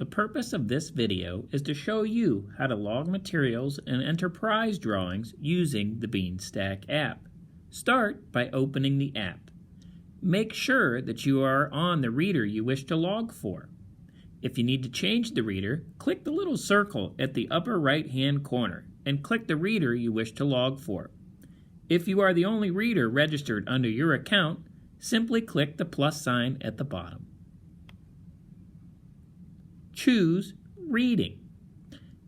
The purpose of this video is to show you how to log materials and enter prize drawings using the Beanstack app. Start by opening the app. Make sure that you are on the reader you wish to log for. If you need to change the reader, click the little circle at the upper right-hand corner and click the reader you wish to log for. If you are the only reader registered under your account, simply click the plus sign at the bottom. Choose Reading.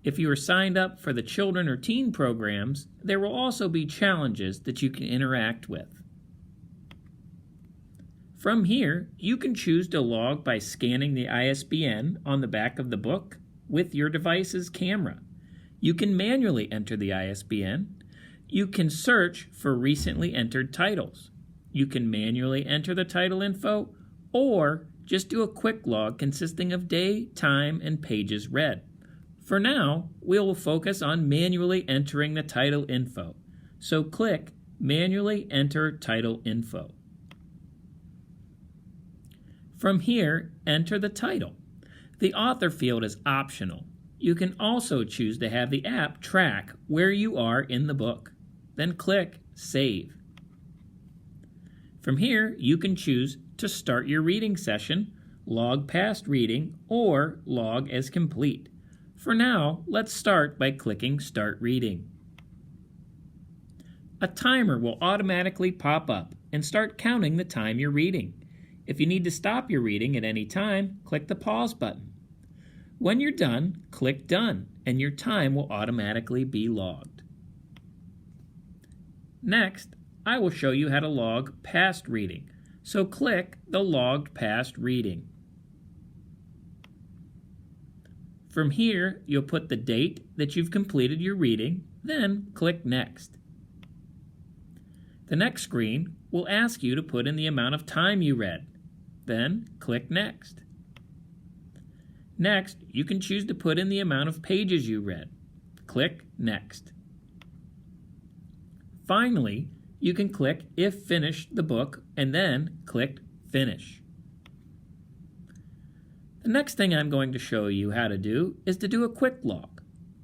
If you are signed up for the children or teen programs, there will also be challenges that you can interact with. From here, you can choose to log by scanning the ISBN on the back of the book with your device's camera. You can manually enter the ISBN. You can search for recently entered titles. You can manually enter the title info, or just do a quick log consisting of day, time, and pages read. For now, we will focus on manually entering the title info. So click Manually Enter Title Info. From here, enter the title. The author field is optional. You can also choose to have the app track where you are in the book. Then click Save. From here, you can choose to start your reading session, log past reading, or log as complete. For now, let's start by clicking Start Reading. A timer will automatically pop up and start counting the time you're reading. If you need to stop your reading at any time, click the pause button. When you're done, click Done, and your time will automatically be logged. Next, I will show you how to log past reading, so click the Logged Past Reading. From here, you'll put the date that you've completed your reading, then click Next. The next screen will ask you to put in the amount of time you read. Then click Next. Next, you can choose to put in the amount of pages you read. Click Next. Finally, you can click If Finished the book and then click Finish. The next thing I'm going to show you how to do is to do a quick log.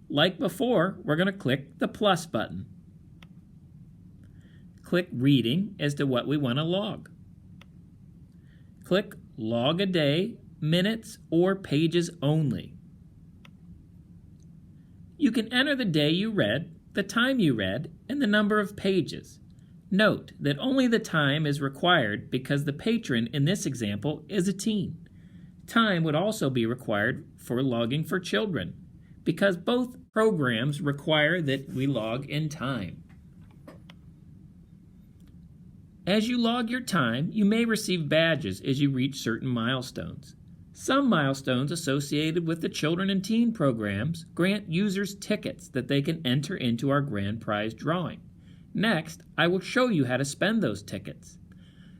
Like before, we're going to click the plus button. Click Reading as to what we want to log. Click Log a Day, Minutes, or Pages Only. You can enter the day you read, the time you read, and the number of pages. Note that only the time is required because the patron in this example is a teen. Time would also be required for logging for children, because both programs require that we log in time. As you log your time, you may receive badges as you reach certain milestones. Some milestones associated with the children and teen programs grant users tickets that they can enter into our grand prize drawing. Next, I will show you how to spend those tickets.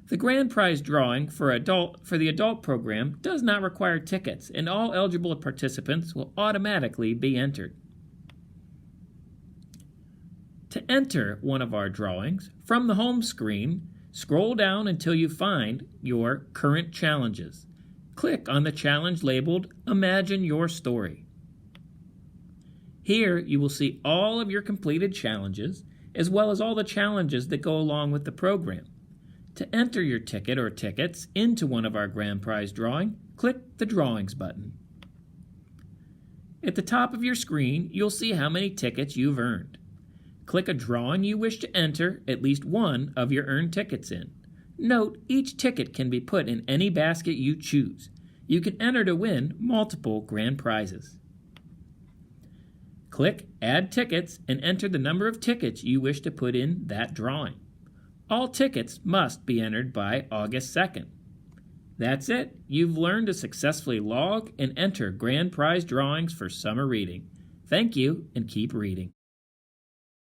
The grand prize drawing for the adult program does not require tickets, and all eligible participants will automatically be entered. To enter one of our drawings, from the home screen, scroll down until you find your current challenges. Click on the challenge labeled Imagine Your Story. Here you will see all of your completed challenges, as well as all the challenges that go along with the program. To enter your ticket or tickets into one of our grand prize drawing, click the Drawings button. At the top of your screen, you'll see how many tickets you've earned. Click a drawing you wish to enter at least one of your earned tickets in. Note, each ticket can be put in any basket you choose. You can enter to win multiple grand prizes. Click Add Tickets and enter the number of tickets you wish to put in that drawing. All tickets must be entered by August 2nd. That's it. You've learned to successfully log and enter grand prize drawings for summer reading. Thank you, and keep reading.